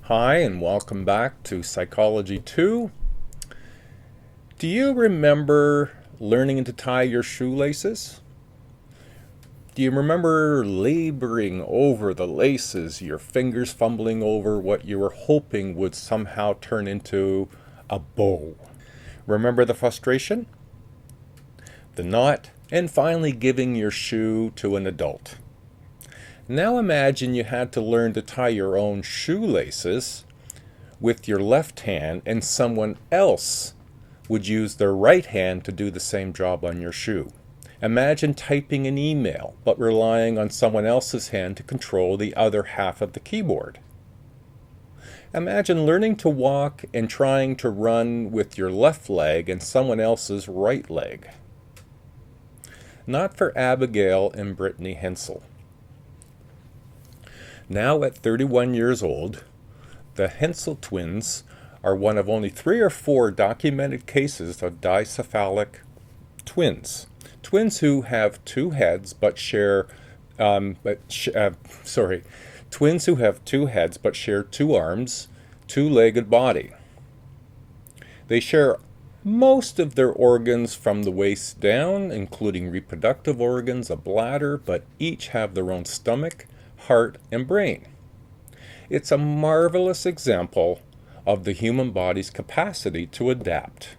Hi, and welcome back to Psychology 2. Do you remember learning to tie your shoelaces? Do you remember laboring over the laces, your fingers fumbling over what you were hoping would somehow turn into a bow? Remember the frustration, the knot, and finally giving your shoe to an adult? Now imagine you had to learn to tie your own shoelaces with your left hand and someone else would use their right hand to do the same job on your shoe. Imagine typing an email but relying on someone else's hand to control the other half of the keyboard. Imagine learning to walk and trying to run with your left leg and someone else's right leg. Not for Abigail and Brittany Hensel. Now at 31 years old, the Hensel twins are one of only 3 or 4 documented cases of dicephalic twins. Twins who have 2 heads but share, twins who have 2 heads but share 2 arms, 2-legged body. They share most of their organs from the waist down, including reproductive organs, a bladder, but each have their own stomach, heart, and brain. It's a marvelous example of the human body's capacity to adapt.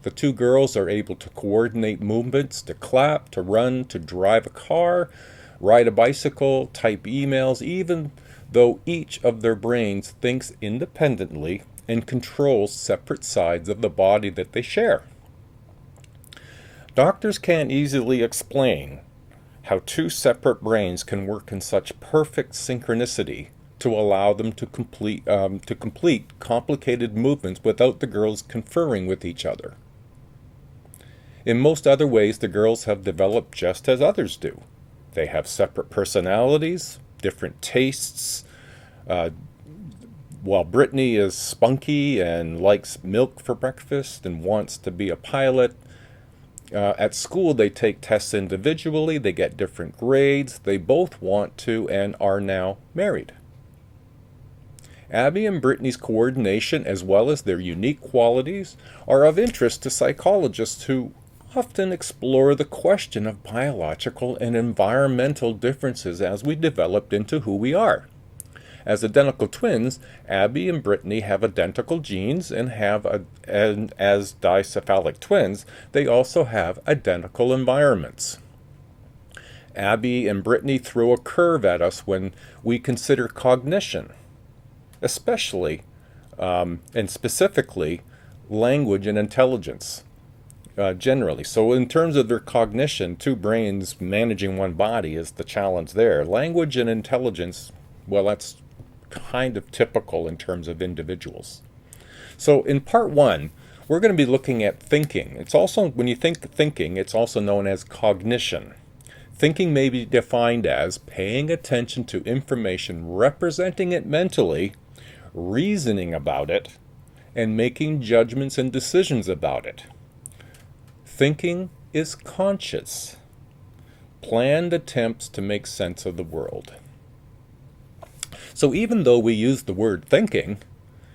The 2 girls are able to coordinate movements, to clap, to run, to drive a car, ride a bicycle, type emails, even though each of their brains thinks independently and controls separate sides of the body that they share. Doctors can't easily explain how 2 separate brains can work in such perfect synchronicity to allow them to complete complicated movements without the girls conferring with each other. In most other ways, the girls have developed just as others do. They have separate personalities, different tastes. While Brittany is spunky and likes milk for breakfast and wants to be a pilot, at school, they take tests individually, they get different grades, they both want to and are now married. Abby and Brittany's coordination, as well as their unique qualities, are of interest to psychologists who often explore the question of biological and environmental differences as we developed into who we are. As identical twins, Abby and Brittany have identical genes and as dicephalic twins, they also have identical environments. Abby and Brittany throw a curve at us when we consider cognition, especially and specifically language and intelligence generally. So in terms of their cognition, 2 brains managing one body is the challenge there. Language and intelligence, well, that's kind of typical in terms of individuals. So in part 1, we're going to be looking at thinking. It's also, when you think thinking, it's also known as cognition. Thinking may be defined as paying attention to information, representing it mentally, reasoning about it, and making judgments and decisions about it. Thinking is conscious, planned attempts to make sense of the world. So even though we use the word thinking,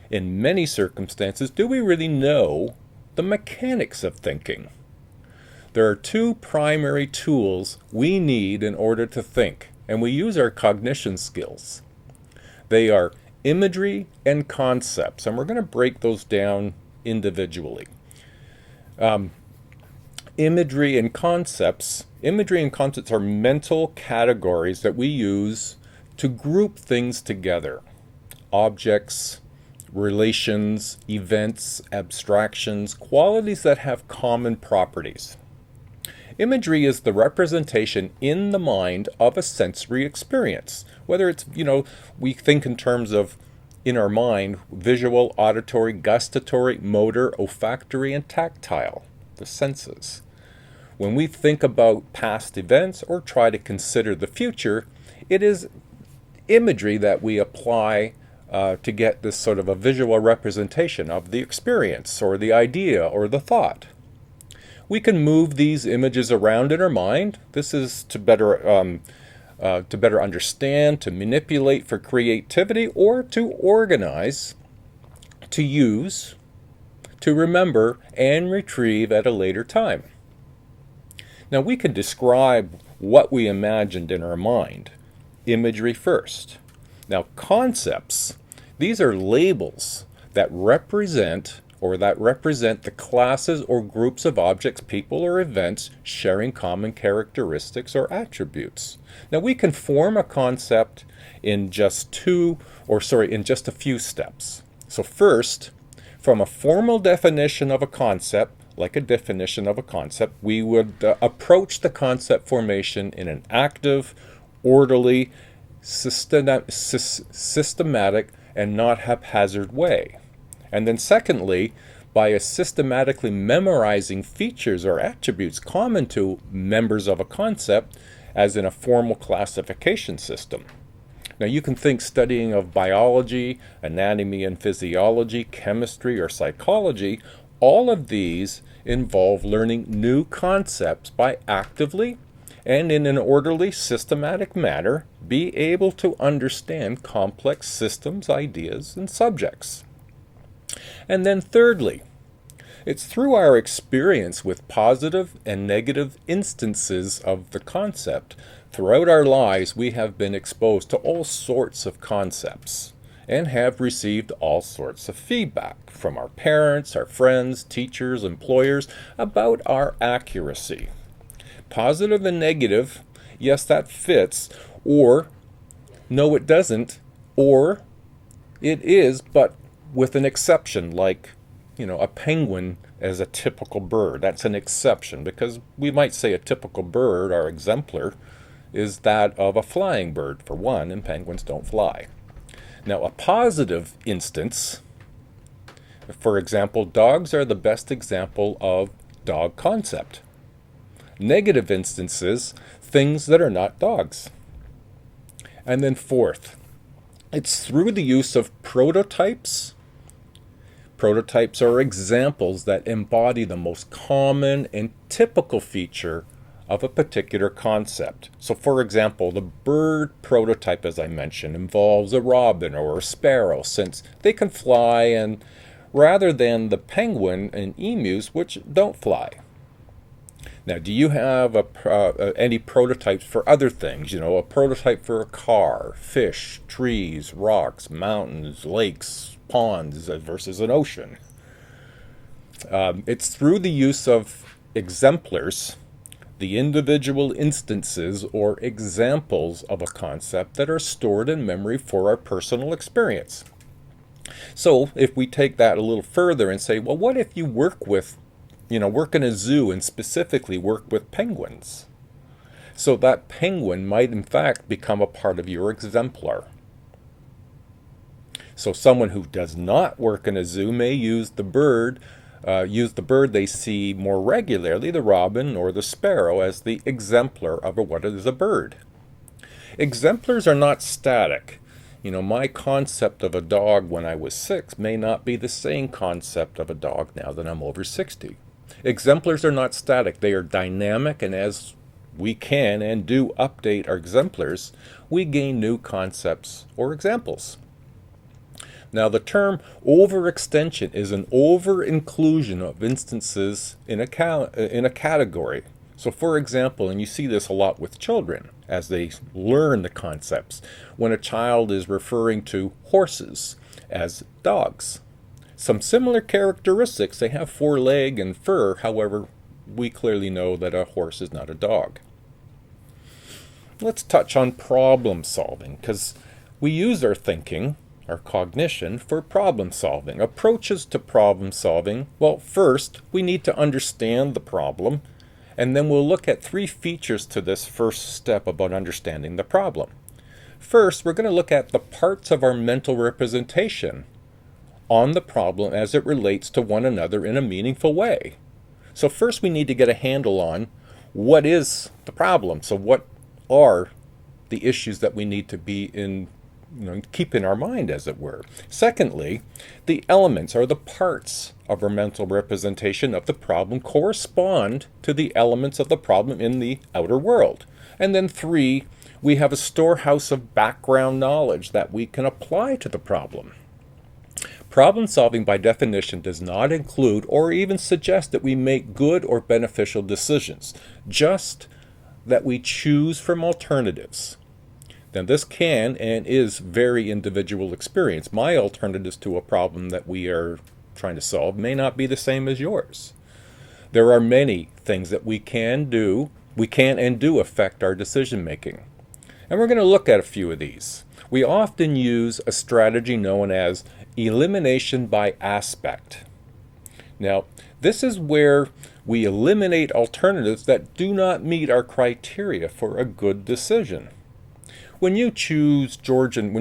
in many circumstances, do we really know the mechanics of thinking? There are 2 primary tools we need in order to think, and we use our cognition skills. They are imagery and concepts, and we're going to break those down individually. Imagery and concepts are mental categories that we use to group things together. Objects, relations, events, abstractions, qualities that have common properties. Imagery is the representation in the mind of a sensory experience. Whether it's, we think in terms of, in our mind, visual, auditory, gustatory, motor, olfactory, and tactile, the senses. When we think about past events or try to consider the future, it is imagery that we apply to get this sort of a visual representation of the experience or the idea or the thought. We can move these images around in our mind. This is to better to better understand, to manipulate for creativity, or to organize, to use, to remember, and retrieve at a later time. Now we can describe what we imagined in our mind. Imagery first. Now concepts, these are labels that represent the classes or groups of objects, people, or events sharing common characteristics or attributes. Now we can form a concept in just a few steps. So first, from a formal definition of a concept, like a definition of a concept, we would approach the concept formation in an active, orderly, systematic, and not haphazard way. And then secondly, by systematically memorizing features or attributes common to members of a concept, as in a formal classification system. Now you can think studying of biology, anatomy and physiology, chemistry, or psychology. All of these involve learning new concepts by actively and in an orderly, systematic manner be able to understand complex systems, ideas, and subjects. And then thirdly, it's through our experience with positive and negative instances of the concept. Throughout our lives, we have been exposed to all sorts of concepts and have received all sorts of feedback from our parents, our friends, teachers, employers about our accuracy. Positive and negative, yes, that fits, or no, it doesn't, or it is, but with an exception, like, a penguin as a typical bird. That's an exception, because we might say a typical bird, our exemplar, is that of a flying bird, for one, and penguins don't fly. Now, a positive instance, for example, dogs are the best example of dog concept. Negative instances, things that are not dogs. And then fourth, it's through the use of prototypes. Prototypes are examples that embody the most common and typical feature of a particular concept. So for example, the bird prototype, as I mentioned, involves a robin or a sparrow, since they can fly, and rather than the penguin and emus, which don't fly. Now, do you have any prototypes for other things? A prototype for a car, fish, trees, rocks, mountains, lakes, ponds versus an ocean. It's through the use of exemplars, the individual instances or examples of a concept that are stored in memory for our personal experience. So if we take that a little further and say, well, what if you work in a zoo and specifically work with penguins? So that penguin might in fact become a part of your exemplar. So someone who does not work in a zoo may use the bird they see more regularly, the robin or the sparrow, as the exemplar of what is a bird. Exemplars are not static. My concept of a dog when I was 6 may not be the same concept of a dog now that I'm over 60. Exemplars are not static. They are dynamic, and as we can and do update our exemplars, we gain new concepts or examples. Now, the term overextension is an over-inclusion of instances in a category. So, for example, and you see this a lot with children as they learn the concepts, when a child is referring to horses as dogs. Some similar characteristics, they have foreleg and fur, however, we clearly know that a horse is not a dog. Let's touch on problem solving, because we use our thinking, our cognition, for problem solving. Approaches to problem solving, well, first, we need to understand the problem, and then we'll look at 3 features to this first step about understanding the problem. First, we're going to look at the parts of our mental representation on the problem as it relates to one another in a meaningful way. So first we need to get a handle on what is the problem. So what are the issues that we need to be keep in our mind, as it were. Secondly, the elements or the parts of our mental representation of the problem correspond to the elements of the problem in the outer world. And then 3, We have a storehouse of background knowledge that we can apply to the problem. Problem solving, by definition, does not include or even suggest that we make good or beneficial decisions, just that we choose from alternatives. Now, this can and is very individual experience. My alternatives to a problem that we are trying to solve may not be the same as yours. There are many things that we can and do affect our decision making. And we're going to look at a few of these. We often use a strategy known as elimination by aspect. Now, this is where we eliminate alternatives that do not meet our criteria for a good decision. When you chose Georgian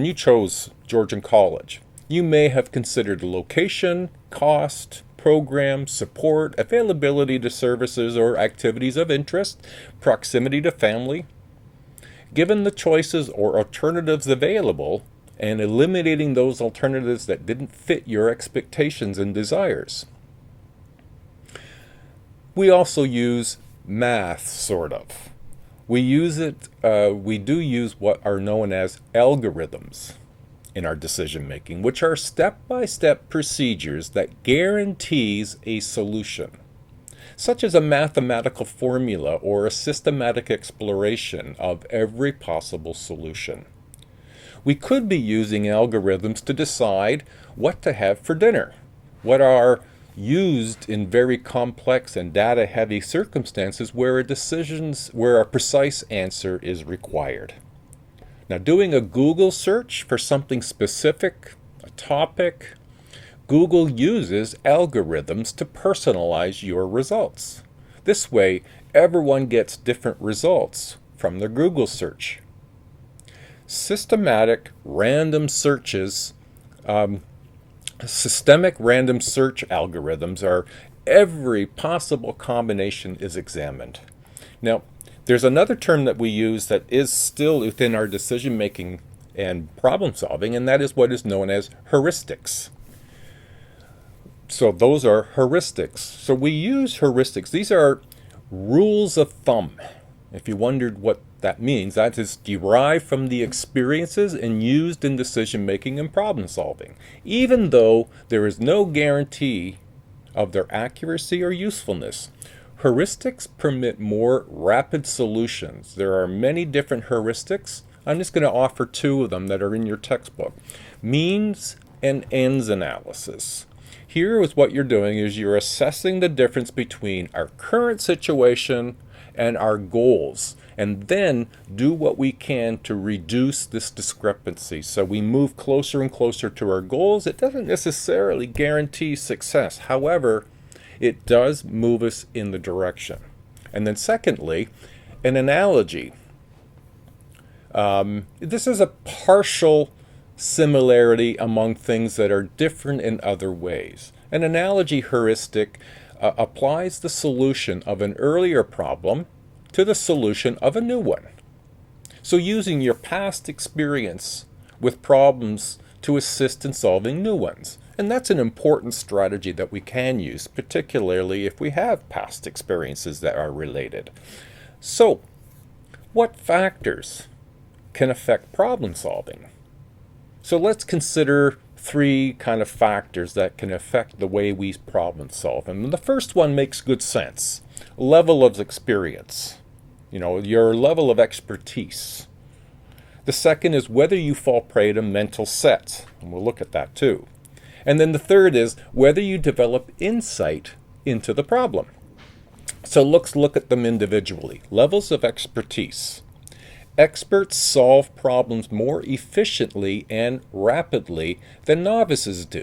College, you may have considered location, cost, program, support, availability to services or activities of interest, proximity to family. Given the choices or alternatives available, and eliminating those alternatives that didn't fit your expectations and desires. We also use math, sort of. We do use what are known as algorithms in our decision making, which are step-by-step procedures that guarantees a solution, such as a mathematical formula or a systematic exploration of every possible solution. We could be using algorithms to decide what to have for dinner, what are used in very complex and data-heavy circumstances where a precise answer is required. Now, doing a Google search for something specific, a topic, Google uses algorithms to personalize your results. This way, everyone gets different results from their Google search. Systemic random search algorithms are every possible combination is examined. Now, there's another term that we use that is still within our decision making and problem solving, and that is what is known as heuristics. So those are heuristics. So we use heuristics. These are rules of thumb. If you wondered what that means, that is derived from the experiences and used in decision making and problem solving, even though there is no guarantee of their accuracy or usefulness. Heuristics permit more rapid solutions. There are many different heuristics. I'm just going to offer two of them that are in your textbook. Means and ends analysis. Here is what you're doing is you're assessing the difference between our current situation and our goals, and then do what we can to reduce this discrepancy. So we move closer and closer to our goals. It doesn't necessarily guarantee success. However, it does move us in the direction. And then secondly, an analogy. This is a partial similarity among things that are different in other ways. An analogy heuristic applies the solution of an earlier problem to the solution of a new one. So using your past experience with problems to assist in solving new ones. And that's an important strategy that we can use, particularly if we have past experiences that are related. So, what factors can affect problem solving? So let's consider three kind of factors that can affect the way we problem solve. And the first one makes good sense. Level of experience. Your level of expertise. The second is whether you fall prey to mental sets. And we'll look at that too. And then the third is whether you develop insight into the problem. So let's look at them individually. Levels of expertise. Experts solve problems more efficiently and rapidly than novices do.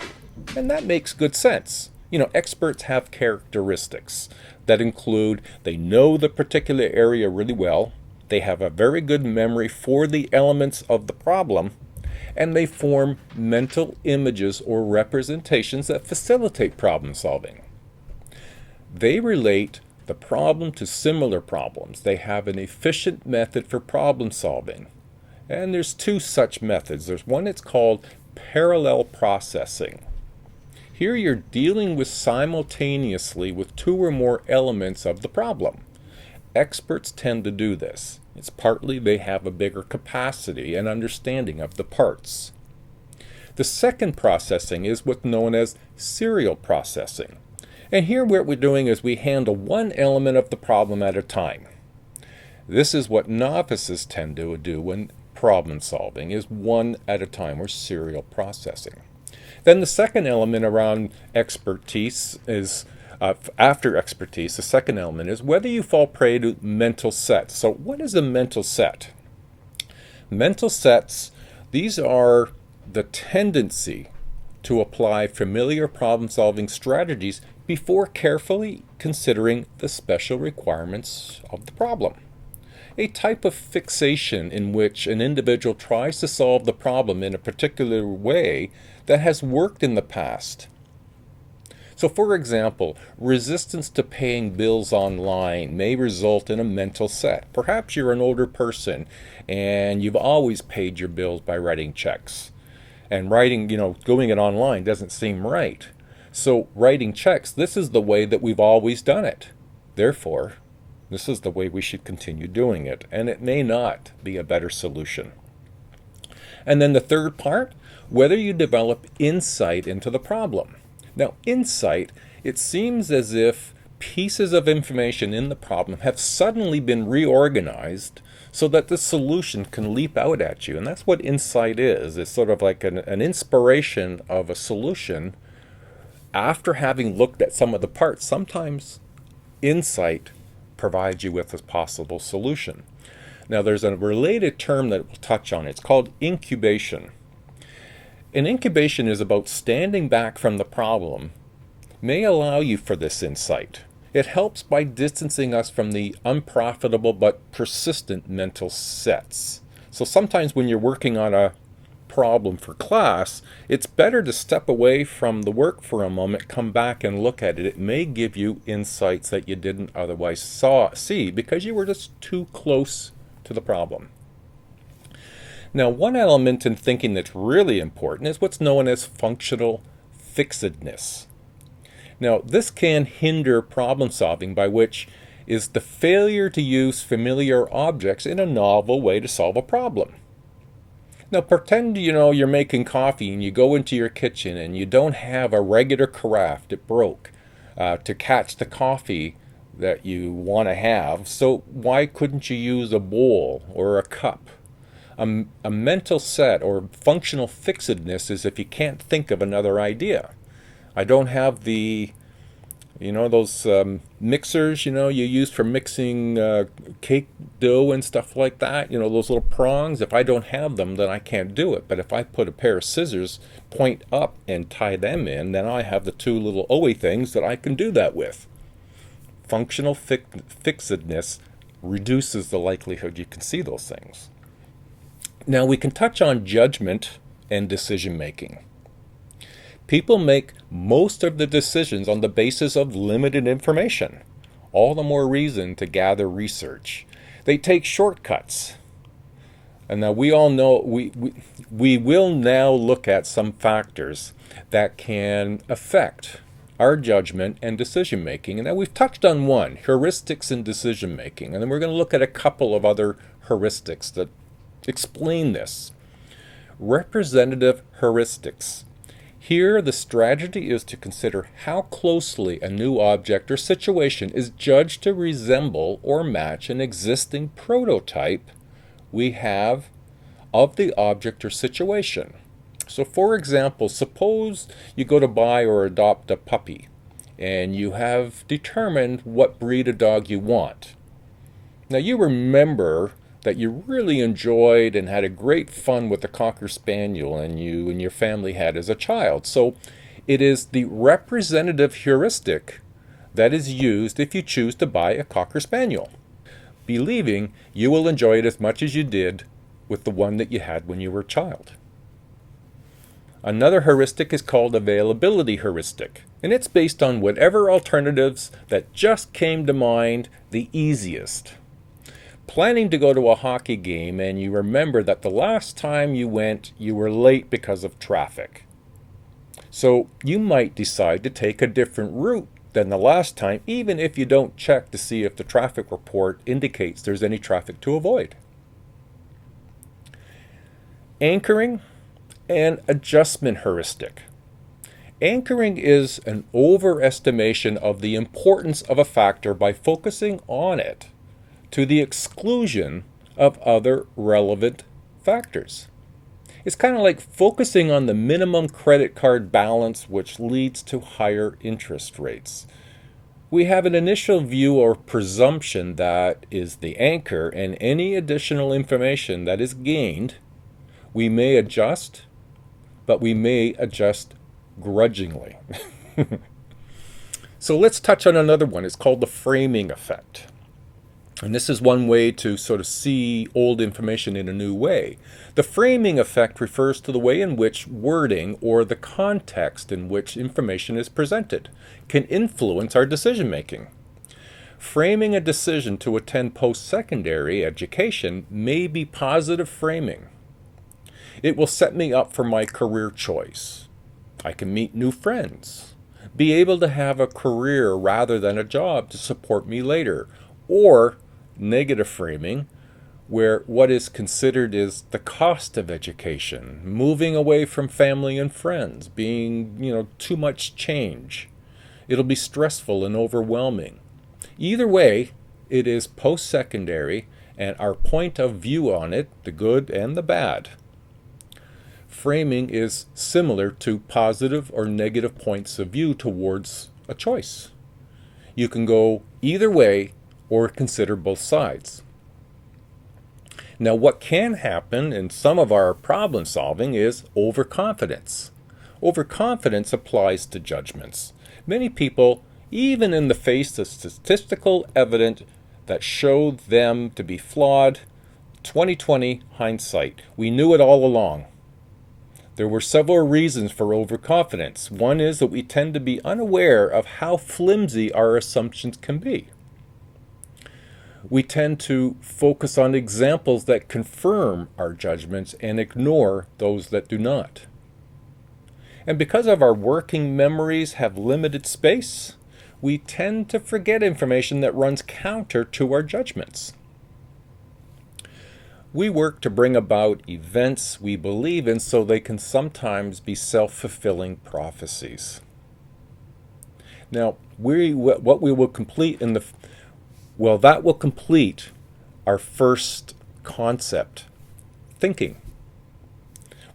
And that makes good sense. Experts have characteristics that include they know the particular area really well, they have a very good memory for the elements of the problem, and they form mental images or representations that facilitate problem solving. They relate the problem to similar problems. They have an efficient method for problem solving. And there's two such methods. There's one that's called parallel processing. Here you're dealing with simultaneously with two or more elements of the problem. Experts tend to do this. It's partly they have a bigger capacity and understanding of the parts. The second processing is what's known as serial processing. And here what we're doing is we handle one element of the problem at a time. This is what novices tend to do when problem solving, is one at a time, or serial processing. Then the second element around expertise is, after expertise, the second element is whether you fall prey to mental sets. So what is a mental set? Mental sets, these are the tendency to apply familiar problem-solving strategies before carefully considering the special requirements of the problem. A type of fixation in which an individual tries to solve the problem in a particular way that has worked in the past. So for example, resistance to paying bills online may result in a mental set. Perhaps you're an older person and you've always paid your bills by writing checks. And doing it online doesn't seem right. So writing checks, this is the way that we've always done it. Therefore, this is the way we should continue doing it, and it may not be a better solution. And then the third part, whether you develop insight into the problem. Now, insight, it seems as if pieces of information in the problem have suddenly been reorganized so that the solution can leap out at you. And that's what insight is. It's sort of like an inspiration of a solution after having looked at some of the parts. Sometimes insight provides you with a possible solution. Now there's a related term that we'll touch on. It's called incubation. And incubation is about standing back from the problem, may allow you for this insight. It helps by distancing us from the unprofitable but persistent mental sets. So sometimes when you're working on a problem for class, it's better to step away from the work for a moment, come back and look at it. It may give you insights that you didn't otherwise see because you were just too close to the problem. Now, one element in thinking that's really important is what's known as functional fixedness. Now, this can hinder problem solving, by which is the failure to use familiar objects in a novel way to solve a problem. Now pretend you're making coffee and you go into your kitchen and you don't have a regular carafe, it broke, to catch the coffee that you want to have. So why couldn't you use a bowl or a cup? A mental set or functional fixedness is if you can't think of another idea. I don't have those mixers, you use for mixing cake dough and stuff like that, those little prongs. If I don't have them, then I can't do it. But if I put a pair of scissors, point up and tie them in, then I have the two little owie things that I can do that with. Functional fixedness reduces the likelihood you can see those things. Now we can touch on judgment and decision making. People make most of the decisions on the basis of limited information. All the more reason to gather research. They take shortcuts. And now we all know, we will now look at some factors that can affect our judgment and decision making. And now we've touched on one, heuristics in decision making. And then we're going to look at a couple of other heuristics that explain this. Representative heuristics. Here, the strategy is to consider how closely a new object or situation is judged to resemble or match an existing prototype we have of the object or situation. So for example, suppose you go to buy or adopt a puppy and you have determined what breed of dog you want. Now you remember that you really enjoyed and had a great fun with the Cocker Spaniel and you and your family had as a child. So it is the representative heuristic that is used if you choose to buy a Cocker Spaniel, believing you will enjoy it as much as you did with the one that you had when you were a child. Another heuristic is called availability heuristic, and it's based on whatever alternatives that just came to mind the easiest. Planning to go to a hockey game and you remember that the last time you went, you were late because of traffic. So you might decide to take a different route than the last time, even if you don't check to see if the traffic report indicates there's any traffic to avoid. Anchoring and adjustment heuristic. Anchoring is an overestimation of the importance of a factor by focusing on it to the exclusion of other relevant factors. It's kind of like focusing on the minimum credit card balance, which leads to higher interest rates. We have an initial view or presumption that is the anchor, and any additional information that is gained, we may adjust, but we may adjust grudgingly. So let's touch on another one. It's called the framing effect. And this is one way to sort of see old information in a new way. The framing effect refers to the way in which wording or the context in which information is presented can influence our decision making. Framing a decision to attend post-secondary education may be positive framing. It will set me up for my career choice. I can meet new friends, be able to have a career rather than a job to support me later. Or negative framing, where what is considered is the cost of education, moving away from family and friends, being, too much change. It'll be stressful and overwhelming. Either way, it is post-secondary, and our point of view on it, the good and the bad. Framing is similar to positive or negative points of view towards a choice. You can go either way or consider both sides. Now, what can happen in some of our problem solving is overconfidence. Overconfidence applies to judgments. Many people, even in the face of statistical evidence that showed them to be flawed, 2020 hindsight, we knew it all along. There were several reasons for overconfidence. One is that we tend to be unaware of how flimsy our assumptions can be. We tend to focus on examples that confirm our judgments and ignore those that do not. And because of our working memories have limited space, we tend to forget information that runs counter to our judgments. We work to bring about events we believe in so they can sometimes be self-fulfilling prophecies. Now, what we will complete that will complete our first concept, thinking.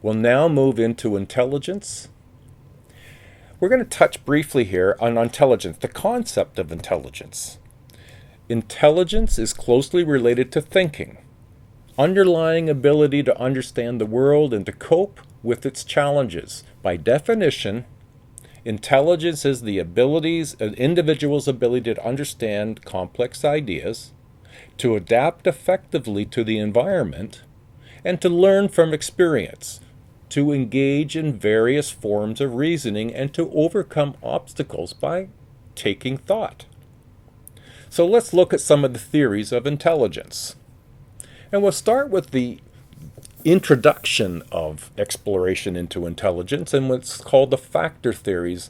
We'll now move into intelligence. We're going to touch briefly here on intelligence, the concept of intelligence. Intelligence is closely related to thinking, underlying ability to understand the world and to cope with its challenges. By definition, intelligence is the an individual's ability to understand complex ideas, to adapt effectively to the environment, and to learn from experience, to engage in various forms of reasoning, and to overcome obstacles by taking thought. So let's look at some of the theories of intelligence. And we'll start with the introduction of exploration into intelligence and what's called the factor theories.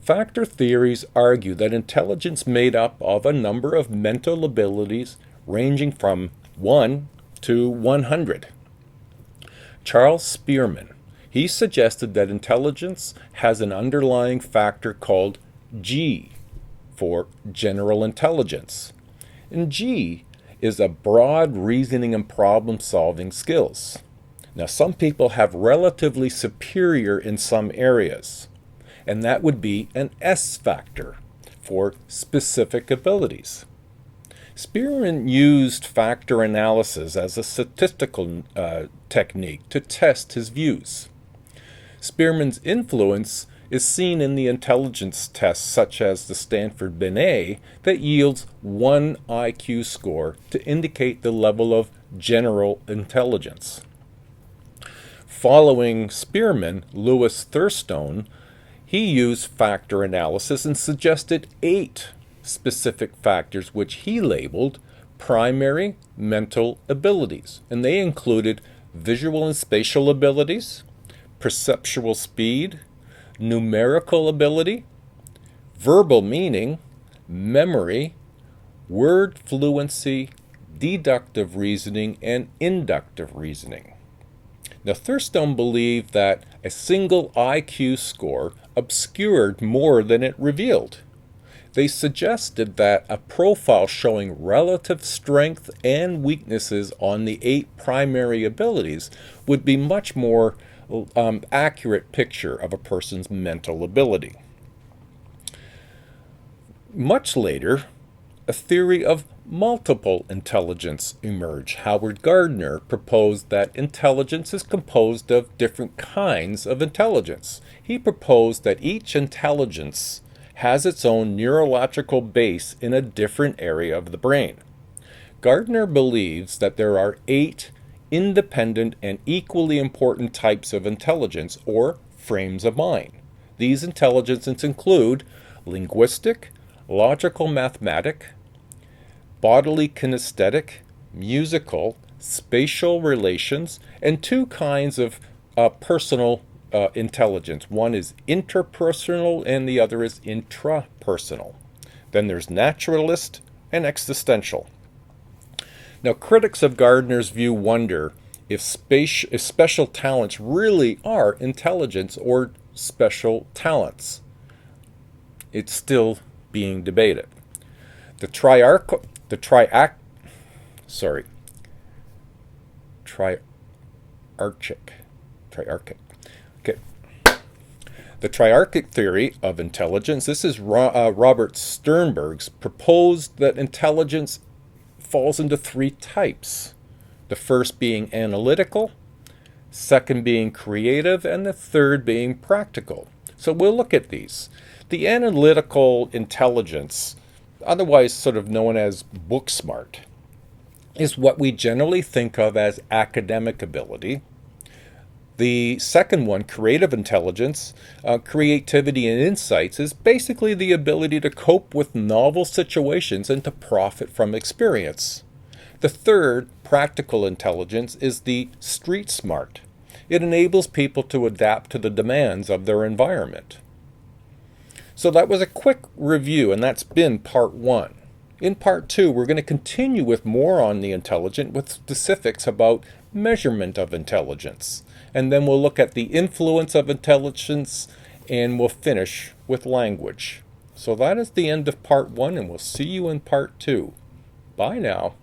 Factor theories argue that intelligence is made up of a number of mental abilities ranging from 1 to 100. Charles Spearman, he suggested that intelligence has an underlying factor called G for general intelligence. And G is a broad reasoning and problem-solving skills. Now, some people have relatively superior in some areas, and that would be an S factor for specific abilities. Spearman used factor analysis as a statistical technique to test his views. Spearman's influence is seen in the intelligence tests such as the Stanford Binet that yields 1 IQ score to indicate the level of general intelligence. Following Spearman, Louis Thurstone, he used factor analysis and suggested 8 specific factors which he labeled primary mental abilities, and they included visual and spatial abilities, perceptual speed, numerical ability, verbal meaning, memory, word fluency, deductive reasoning, and inductive reasoning. Now, Thurstone believed that a single IQ score obscured more than it revealed. They suggested that a profile showing relative strength and weaknesses on the 8 primary abilities would be much more accurate picture of a person's mental ability. Much later, a theory of multiple intelligence emerged. Howard Gardner proposed that intelligence is composed of different kinds of intelligence. He proposed that each intelligence has its own neurological base in a different area of the brain. Gardner believes that there are 8 independent and equally important types of intelligence, or frames of mind. These intelligences include linguistic, logical mathematic, bodily kinesthetic, musical, spatial relations, and 2 kinds of personal intelligence. One is interpersonal and the other is intrapersonal. Then there's naturalist and existential. Now, critics of Gardner's view wonder if special talents really are intelligence or special talents. It's still being debated. The triarchic. Okay. The triarchic theory of intelligence, this is Robert Sternberg's, proposed that intelligence falls into 3 types. The first being analytical, second being creative, and the third being practical. So we'll look at these. The analytical intelligence, otherwise sort of known as book smart, is what we generally think of as academic ability. The second one, creative intelligence, creativity and insights, is basically the ability to cope with novel situations and to profit from experience. The third, practical intelligence, is the street smart. It enables people to adapt to the demands of their environment. So that was a quick review, and that's been part 1. In part 2, we're going to continue with more on the intelligent with specifics about measurement of intelligence. And then we'll look at the influence of intelligence, and we'll finish with language. So that is the end of part 1, and we'll see you in part 2. Bye now.